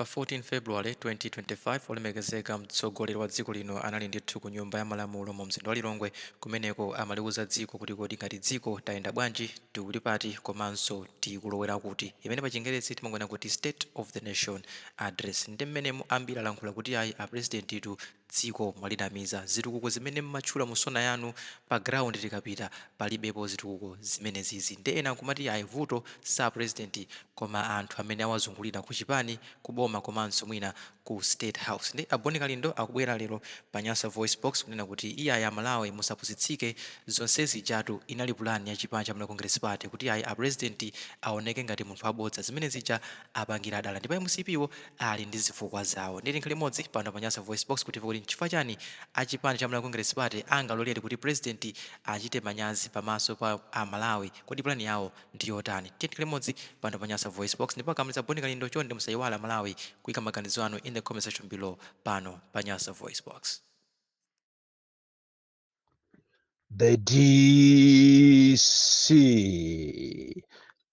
Pa 14 February 2025 olemekezeka mtsogoleri wa dziko lino anali ndithu ku nyumba ya malamulo mu mzinda wa Lilongwe kumeneko amaliuza dziko kuti kodi ngati dziko tayenda bwanji tikuli pati komanso tikulowera kuti imene pa Chingerezi timangwena kuti State of the Nation Address ndi mmenemu ambiri alankhula kuti ayi a president itu dziko mwalinamiza zitukuko zimene mmatchula musona yanu pa ground tikapita palibepo zitukuko zimene zizi ndi ena kumati ayi vuto sa president koma anthu amene awazungulira ku chipani kuboma komanso mwina ku State House. Ndi Aboni Kalindo akubwera lero pa Nyasa Voice Box kunena kuti iya ya Malawi musapusitsike zonsezi jatu inali pulani ya chipani cha Congress Party kuti ayi a president aoneke ngati munthu abodza zimene zija apangira dala ndipo MCP wo ali ndi zifukwa zawo. Ndi linkhali limodzi pano pa Nyasa Voice Box kuti kuti chifukwa chani a chipani cha Congress Party angalolere kuti president achite manyazi pamaso pa a Malawi kodi plani yawo ndi yotani. Linkhali limodzi pano pa Nyasa Voice Box ndipo kamaliza Aboni Kalindo chonde musayiwala Malawi kuika maganizo anu in the comment section below pano pa Nyasa Voice Box. The DC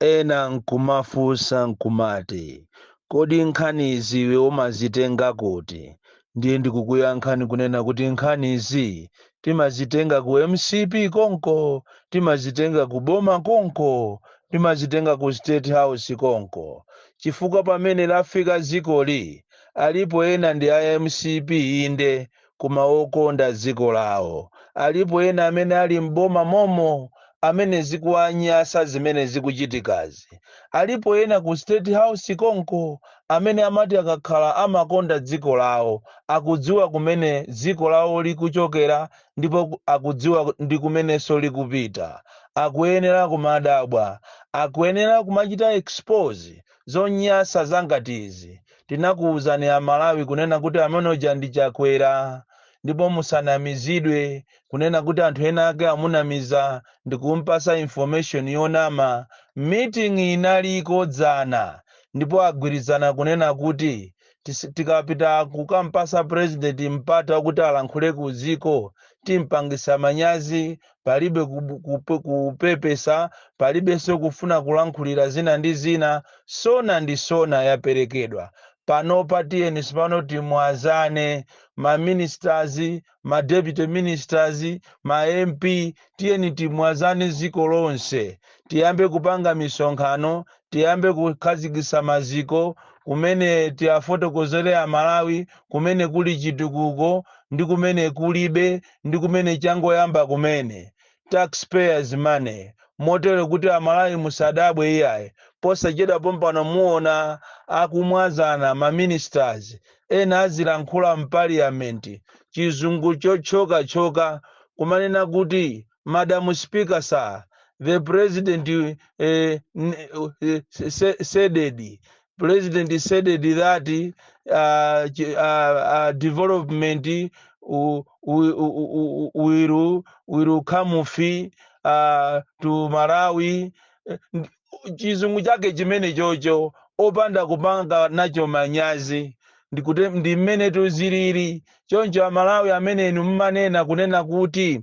ena nkumafusa nkumati kodi nkhanizi iwe umazitenga kuti ndiye ndikukuyankhani kunena kuti nkhanizi timazitenga ku MCP konko, timazitenga ku boma konko, timazitenga ku State House konko. Chifukwa pamene lafika zikoli alipo ena ndi a MCP inde kuma okonda dziko lawo, alipo ena amene ali mboma momo amene zikuanyasa zimene zikuchitikazi, alipo ena ku State House konko amene amati akakhala amakonda dziko lawo, akudziwa kumene dziko lawo likuchokera ndipo akudziwa ndi kumenenso likupita, akuyenera kumadabwa, akuyenera kumachita expose zonyasa zangatizi. Tinakuwuzani a Malawi kunena kuti amenoja ndi chakwera ndipo musanamizidwe kunena kuti anthu ena ake amunamiza ndikumpasa information yonama. Meeting inaliko dzana ndipo agwirizana kunena kuti tikapita kukampasa president mpata wakuti alankhule ku dziko timpangisa manyazi, palibe kupepesa, palibenso kufuna kulankhulira zina ndi zina, sona ndi sona yaperekedwa. Panopa tiyeni sipano timwazane, ma ministers, ma deputy ministers, ma MP, tiyeni timwazane ziko lonse, tiyambe kupanga misonkhano, tiyambe kukhazikisa maziko kumene tiyafotokozere a Malawi kumene kuli chitukuko ndi kumene kulibe ndi kumene changoyamba kumene taxpayers money. Motero kuti a Malawi musadabwe iyaye posachedwa pompano muona akumwazana ma ministers ena azilankhula mparliament chizungu chochoka kumanena kuti Madam Speaker sir, the president said that development will come free to Malawi. Chizungu chake chimene chocho opanda kupanga nacho manyazi ndi mmene tuziliri choncho a Malawi amene inu mmanena kunena kuti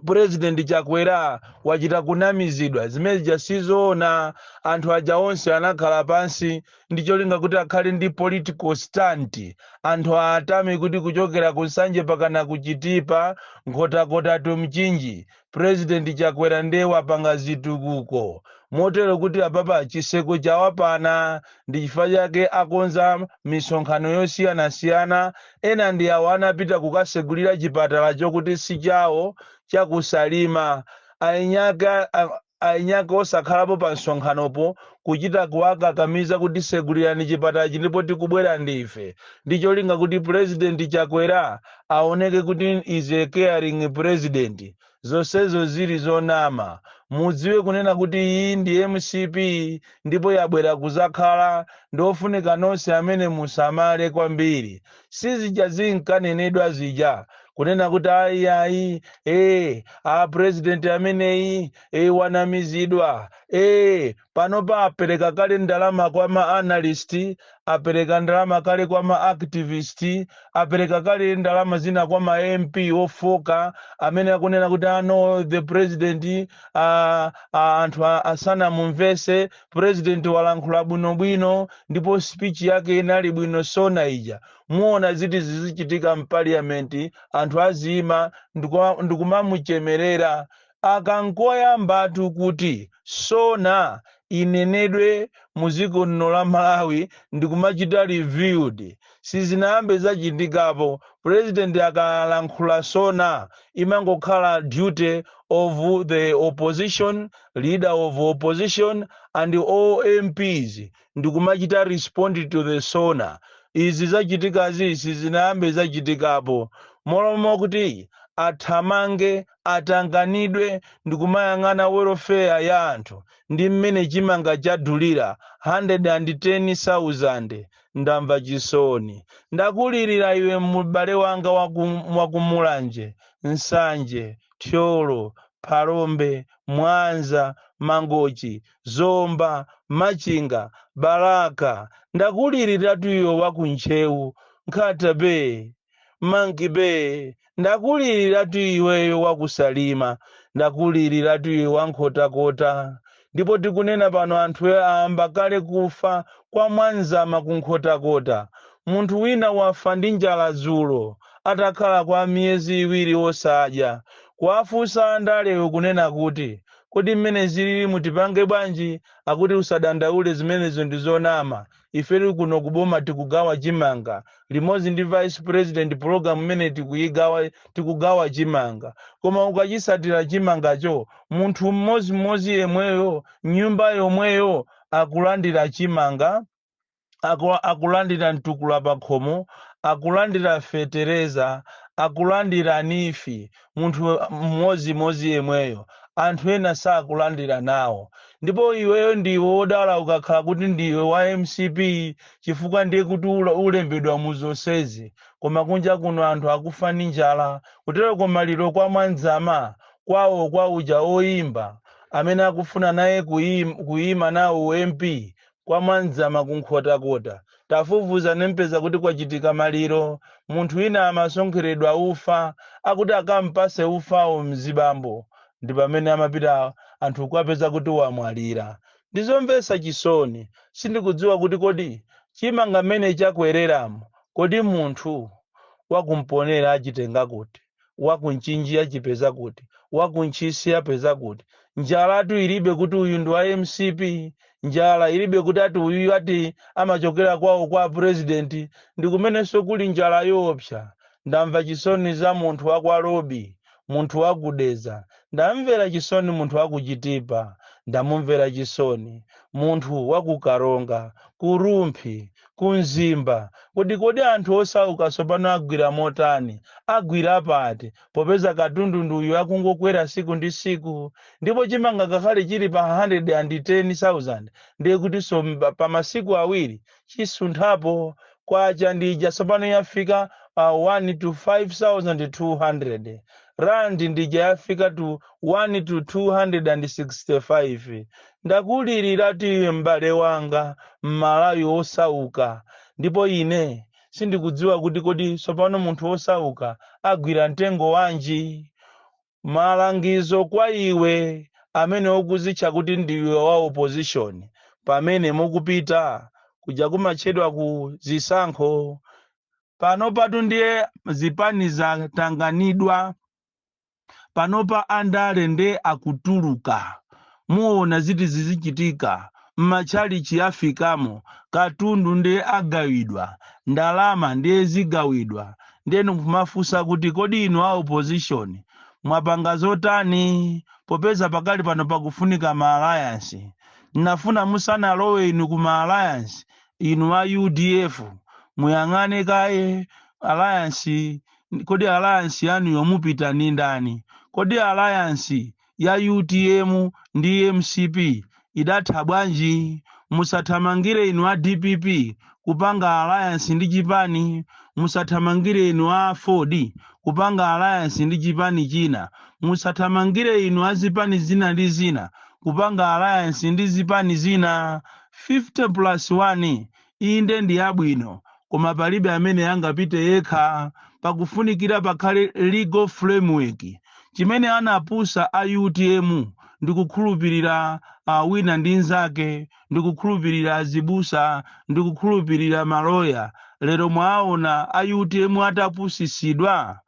president chakwera wachita kunamizidwa zimene jasizoona. Anthu aja onse anakhala pansi ndi cholinga kuti akhale ndi political stand, anthu atame kuti kuchokera kusanje pakana kuchitipa nkhotakota tumchinji president chakwera ndiye wapanga zitukuko. Motero kuti apapa chiseko chawapana ndi chifukwa chake akonza misonkhano yosiyanasiyana. Ena ndi awo anapita kukasegulira chipatala chokuti si chawo chakusalima, ainyaka osakhalapo pa msonkhanopo kuchita kuwakakamiza kuti segulirani chipatala ndipo tikubwera ndife, ndi cholinga kuti president chakwera aoneke kuti is a caring president. Zonsezo zili zonama. Mudziwe kunena kuti iyi ndi MCP ndipo yabwera kuzakhala, ndofunika nonse amene musamale kwambiri. Sizija zinkanenedwa zija kunena kuti ayi a president ameneyi wanamizidwa. Panopa apereka kale ndalama kwa ma analyst apereka ndalama kale kwa maactivist, apereka kale ndalama zina kwa ma MP ofoka amene akunena kuti ano the president anthu asana mumvese president walankhula bwinobwino ndipo speech yake inali bwino sona ija. Muona ziti zizichitika mpaliamenti anthu azima ndikumamuchemerera akangoyambatu kuti sona inenedwe muziko lino la Malawi ndikumachita reviewed sizinayambe zachitikapo. President akalankhula sona imangokhala duty of the opposition, leader of opposition and all MPs ndikumachita respond to the sona. Izi zachitikazi sizinayambe zachitikapo. Molomo kuti athamange atanganidwe ndikumayang'ana welfare ya anthu ndi mmene chimanga chadulira 110,000 ndamva chisoni. Ndakulirira iwe m'bale wanga wakumulanje, Nsanje, Thyolo, Phalombe, Mwanza, Mangochi, Zomba, Machinga, Baraka. Ndakulirira tuyo wakuntchewu, Nkhata Bay, Monkey Bay. Ndakulirira tu iweyo wakusalima, ndakulirira tu iwe wankhotakota. Ndipo tikunena pano anthu ayamba kale kufa kwa Mwanzama kunkhotakota. Munthu wina wafa ndi njala dzulo atakhala kwa miyezi iwiri osadya. Kuwafunsa andalewo kunena kuti kodi mmene zilili mutipange bwanji, akuti usadandaule zimenezo ndi zonama. Iferi kuno kuboma tikugawa chimanga limodzi ndi vice president program mmene tikugawa chimanga. Koma ukachisatira chimangacho munthu mmodzi yemweyo nyumba yomweyo akulandira chimanga, akulandira mtukula pakhomo, akulandira fetereza, akulandira nifi, munthu mmodzi yemweyo. Anthu ena sakulandira nawo. Ndipo iweyo ndiwe wodala ukakhala kuti ndiwe wa MCP chifukwa ndiye kuti ulembedwa muzonsezi. Koma kunja kuno anthu akufa ndi njala. Kutero komaliro kwa Mwanzama kwawo kwa uja oyimba amene akufuna naye kuyima nawo MP kwa Mwanzama kunkhotakota. Tafufuza nempeza kuti kwachitika maliro. Munthu wina amasonkheredwa ufa akuti akampase ufawo mzibambo. Ndi pamene amapita anthu kwapeza kuti wamwalira. Ndizomvetsa chisoni. Sindikudziwa kuti kodi chimanga mmene chakwereramo kodi munthu wakumponera achitenga kuti, wakunchinji achipeza kuti, wakunchisi apeza kuti. Njalatu ilibe kuti uyu ndi wa MCP, njala ilibe kuti ati uyu ati amachokera kwawo kwa president. Ndikumenenso kuli njala yoopsa. Ndamva chisoni za munthu wakwalobi, munthu wakudeza. Ndamvera chisoni munthu wakuchitipa, ndamumvera chisoni munthu wakukaronga, kurumphi, kunzimba. Kodi anthu osauka sopano agwira motani, agwira pati popeza katundu nduyu akungokwera siku ndi siku. Ndipo chimanga kakhale chili pa 110,000 ndiye kuti so pa masiku awiri chisunthapo kwacha ndija sopano yafika 1 to 5,200. Randi ndija yafika to 1 to 265. Ndakulirira tiwe m'bale wanga m'Malawi osauka. Ndipo ine sindikudziwa kuti kodi sopano munthu osauka agwira mtengo wanji. Malangizo kwa iwe amene ukuzitcha kuti ndiwe wa opposition pamene mukupita kuja kumatchedwa ku zisankho. Panopa ndiye zipani zatanganidwa, panopa andale nde akutuluka. Muona ziti zizichitika, m'matchalichi afikamo, katundu nde agawidwa, ndalama nde zigawidwa. Ndenu kumafusa kuti kodi inu a opposition mwapanga zotani popeza pakali pano pakufunika ma-alliance. Nafuna musana lowe inu kuma alliance inu a UDF muyang'ane kaye alliance. Kodi alliance yanu yomupita ni ndani? Kodi alliance ya UTM ndi MCP idatha bwanji? Musathamangire inu a DPP kupanga alliance ndi chipani, musathamangire inu a 4D kupanga alliance ndi chipani china, musathamangire inu a zipani zina ndi zina kupanga alliance ndi zipani zina. 50+1 inde ndi yabwino koma palibe amene angapite yekha, pakufunikira pakhale legal framework. Chimene anapusa a UTM ndikukhulupirira wina ndi nzake, ndikukhulupirira azibusa, ndikukhulupirira maloya. Lero mwaona a UTM atapusisidwa,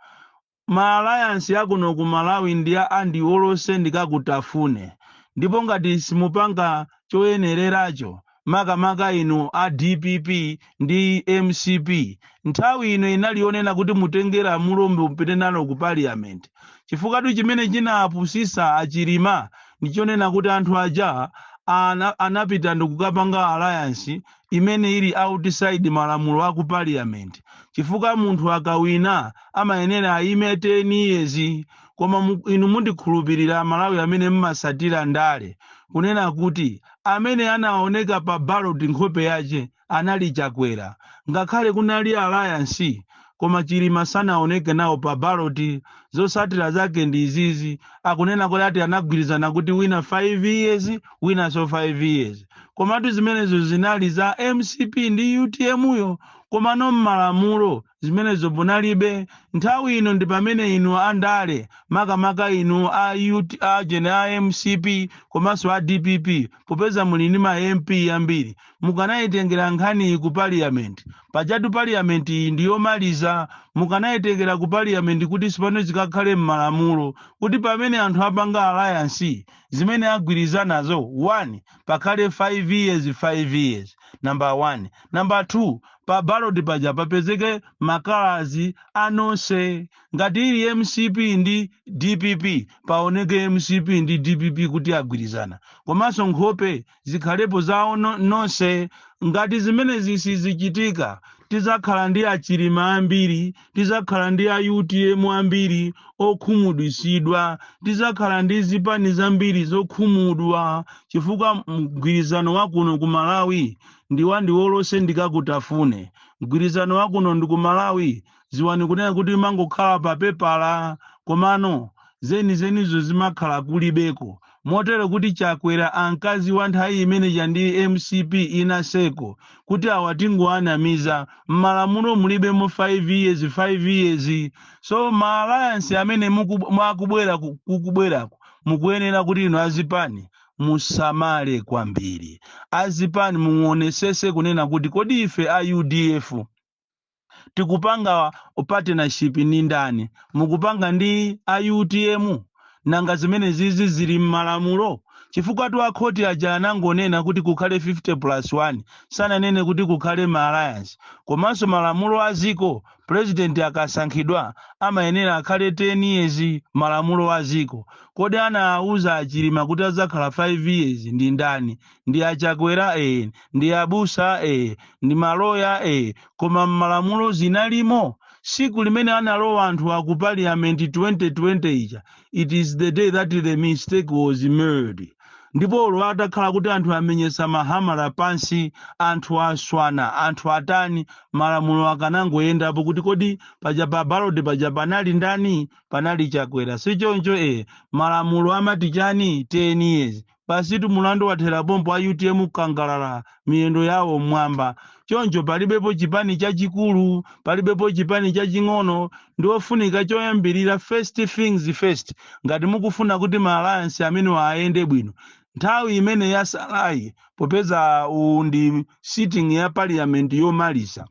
ma alliance yakuno ku Malawi ndi andi olose ndikakutafune. Ndipo ngati simupanga choyenereracho, makamaka inu a DPP ndi MCP, nthawi ino inalionena kuti mutengera mulombe upite nalo ku parliament. Chifukwa chimene chinapusisa achirima ndichonena kuti anthu aja anapita ndikukapanga alliance imene ili outside malamulo aku parliament. Chifukwa munthu akawina amayenera aime 10 years, koma inu mundikhulupirira Malawi amene mmasatira ndale kunena kuti amene anaoneka pa ballot nkhope yache anali Chakwera. Ngakhale kunali alliance koma chilima sanaoneke nawo pa ballot. Zosatira zake ndi izizi, akunena kuti ati anagwirizana kuti wina 5 years wina so 5 years. Komatu zimenezo zinali za MCP ndi UTM yo, koma no mmalamulo zimenezo munalibe. Nthawi ino ndi pamene inu andale makamaka inu a MCP komanso a DPP popeza muli ndi ma MP ambiri, mukanayitengera nkhani ku parliament. Pajatu parliament ndi yomaliza, mukanayitengera ku parliament kuti sipano zikakhale mmalamulo kuti pamene anthu apanga alliance zimene agwirizanazo 1 pakhale 5 years 5 years. Number 1. Number 2, pa ballot paja papezeke makalazi anonse. Ngati ili MCP ndi DPP paoneke MCP ndi DPP kuti agwirizana, komanso nkhope zikhalepo zawo nonse. Ngati zimene zisizichitika tizakhala ndi achilima ambiri, tizakhala ndi a UTM ambiri okhumudwisidwa, tizakhala ndi zipani zambiri zokhumudwa, chifukwa mgwirizano wakuno ku Malawi ndi wolose ndikakutafune. Mgwirizano wakuno ndi ku Malawi ziwani kunena kuti mangokhala pa pepala, komano zenizo zimakhala kulibeko. Motero kuti Chakwera ankazi wa nthawi imene ndi MCP inaseko kuti awatingoanamiza mmalamulo mulibemo 5 years 5 years. So ma alliance amene kukubwerako mukuyenera kuti ino azipani musamale kwambiri. Azipani muonesese kunena kuti kodi ife a UDF tikupanga partnership ni ndani, mukupanga ndi a UTM nanga zimene zizi zili mmalamulo. Chifukwa tu akhoti aja anangonena kuti kukhale 50+1 sana nene kuti kukhale ma alliance. Komanso malamulo aziko president akasankhidwa amayenera akhale 10 years malamulo aziko. Kodi anauza achilima kuti azakhala 5 years ndi ndani? Ndi Achakwera ndi abusa ndi maloya koma malamulo zinalimo. Siku limene analowa anthu aku parliament 2020 ija, it is the day that the mistake was made. Ndipo lo atakhala kuti anthu amenyesa mahamala pansi, anthu aswana, anthu atani, malamulo akanangoyendapo kuti kodi paja pa ballot paja panali ndani? Panali Chakwera. Sichoncho malamulo amati chani 10 years. Pasitu mulandu wathera bombo a UTM kangalala miyendo yawo mwamba. Choncho palibepo chipani chachikulu, palibepo chipani chaching'ono. Ndiofunika choyambirira first things first. Ngati mukufuna kuti ma alliance amene aende bwino, nthawi imene yasalayi popeza ndi sitting ya parliament yomaliza,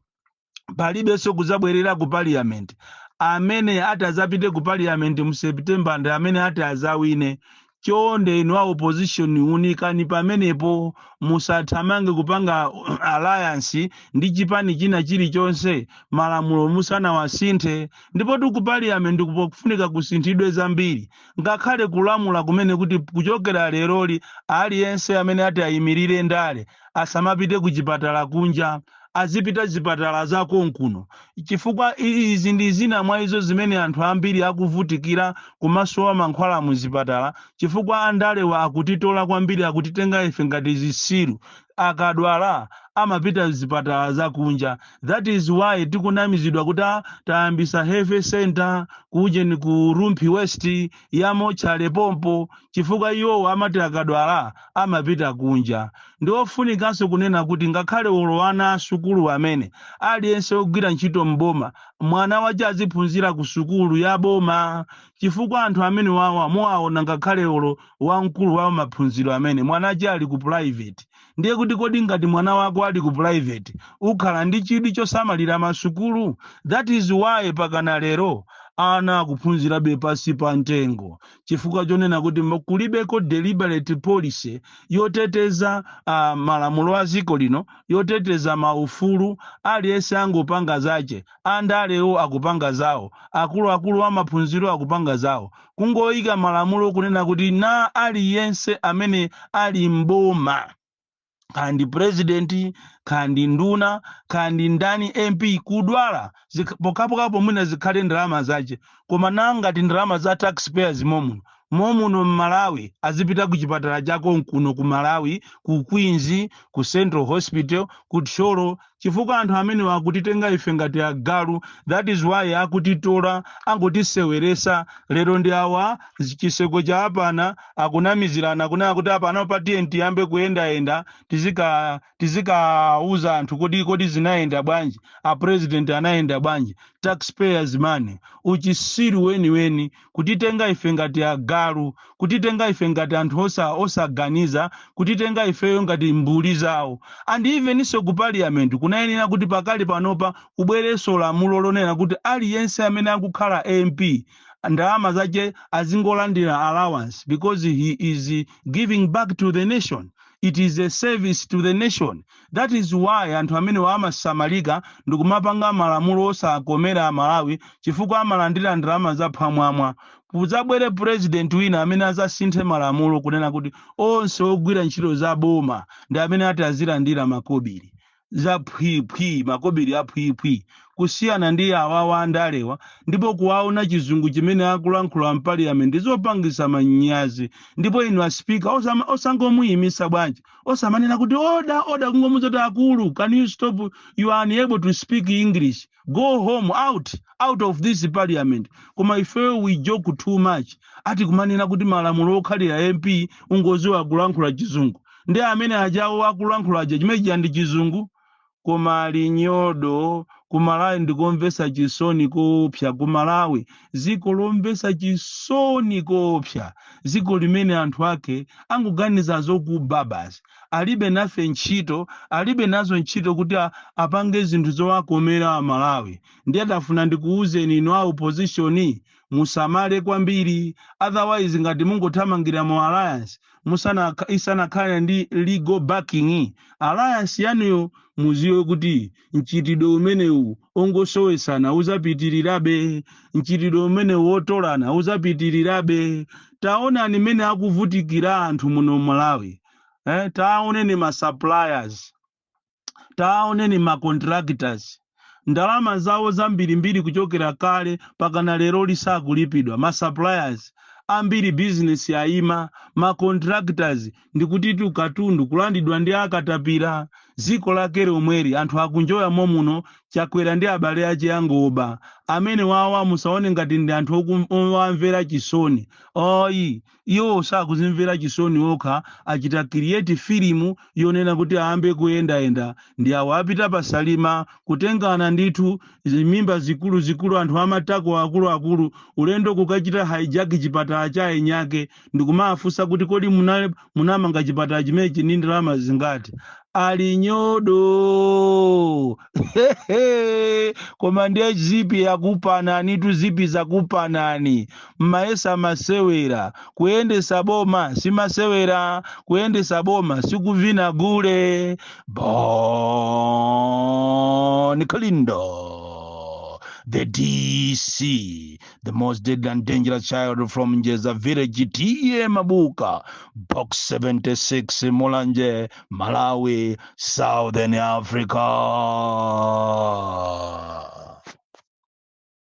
palibenso kuzabwerera ku parliament. Amene atazapite ku parliament mu September ndi amene atazawine. Chonde inu a opposition unikani pamenepo, musathamange kupanga alliance ndi chipani china chilichonse malamulo musana wasinthe. Ndipo ku parliament kufunika kusinthidwe zambiri, ngakhale kulamula kumene kuti kuchokera leroli aliyense amene ati ayimirire ndale asamapite ku chipatala kunja, azipita zipatala zako nkuno. Chifukwa izi ndi zina mwa izo zimene anthu ambiri akuvutikira kumasowa mankhwala mu zipatala, chifukwa andale wa akutitola kwambiri, akutitenga ife ngati zisiru. akadwala amapita zipatala zakunja. That is why tikunamizidwa kuti tayambisa health center kujeni ku Rumpi West yamo chale pompo chifukwa iwo amati akadwala amapita kunja. Ndiofunikanso kunena kuti ngakhale olowana asukulu amene aliyense ogwira ntchito mboma mwana wace aziphunzira ku sukulu ya boma chifukwa anthu amene wawa muwaona ngakhale olo wamkulu wa maphunziro amene mwana ace ali ku private. Ndiye kuti kodi ngati mwana wako ali ku private ukhala ndi chidi chosamalira masukulu. That is why pakana lero ana kuphunzirabe pasi pa ntengo chifukwa chonena kuti kulibeko deliberate policy yoteteza malamulo a dziko lino yoteteza maufulu aliyense angopanga zace andalewo akupanga zawo akuluakulu wa maphunziro akupanga zawo kungoyika malamulo kunena kuti na aliyense amene ali mboma kandi president kandi nduna kandi ndani MP kudwala pokapokapo mwina zikhale ndalama zace koma nangati ndalama za taxpayers momuno Malawi azipita ku chipatala chako nkuno ku Malawi ku Queens ku Central Hospital ku Tsholo chifukwa anthu amene wakutitenga ife ngati agalu. That is why akutitola angotiseweresa lero ndi awa chiseko cha apana akunamizirana kunena kuti apana upatiye ntiyambe kuyendayenda tizikauza anthu kodi zinayenda bwanji a president anayenda bwanji. Taxpayers money uchisiri weni kutitenga ife ngati agalu kutitenga ife ngati anthu osaganiza kutitenga ifeyo ngati mbuli zawo. And even iso ku parliament kunayenera kuti pakali panopa kubwereso lamulo lonena kuti aliyense amene akukhala MP ndalama zace azingolandira allowance because he is giving back to the nation. It is a service to the nation. That is why anthu amene amasamalika ndikumapanga malamulo osakomera Malawi chifukwa amalandira ndalama za phamwamwa. Kuzabwere president wina amene azasinthe malamulo kunena kuti onse ogwira ntchito za boma ndi amene ati azilandira makobiri za makobiri a kusiyana ndi awawa andalewa ndipo kuwaona chizungu chimene akulankhula mpaliament zopangisa manyazi. Ndipo inu a speaker osangomuyimisa bwanji osamanena kuti oda kungomuzoti akulu can you stop, you are unable to speak English, go home, out of this parliament. Koma ife we joke too much ati kumanena kuti malamulo okhalira MP ungoziwa kulankhula chizungu ndi amene ajawo akulankhula chimene ndi chizungu. Koma linyodo kumalawi ndikomvesa chisoni kopsa kumalawi ziko lomvesa chisoni kopsa ziko limene anthu ake anguganiza zokubabas alibe nafe ntchito alibe nazo ntchito kuti apange zinthu zowakomera amalawi. Ndiye adafuna ndikuuzeni inu a opposition musamale kwambiri otherwise ngati mungothamangira mu alliance isanakhale ndi legal backing alliance yanuyo muziwe kuti mchitidwe umenewu ongosowesana uzapitirirabe mchitidwe umenewu wotolana uzapitirirabe. Taonani mene akuvutikira anthu muno Malawi taoneni ma suppliers taoneni ma contractors ndalama zawo zambirimbiri kuchokera kale pakana lero lisakulipidwa. Ma suppliers ambiri business yaima, ma contractors ndikuti katundu kulandidwa ndi akatapira ziko lake lomweri anthu akunjoya momuno chakwera ndi abale ache angoba amene wawa musaone ngati ndi anthu omvera chisoni. Iwo sakuzimvera chisoni okha achita create film yonena kuti aambe kuyendayenda ndi awo apita pasalima kutengana ndithu mimba zikulu anthu amatako akulu ulendo kukachita hijack chipatala cha enyake ndikumafunsa kuti kodi munamanga chipatala chimechi ndi ndalama zingati. Alinyodo koma ndiye zipi yakupanani tu zipi zakupanani maesa masewera kuyendesa boma si masewera kuyendesa boma sikuvina gule Bon Kalindo. The DC, the most deadly and dangerous child from Njeza village, T.A. Mabuka, box 76, Mulanje, Malawi, Southern Africa.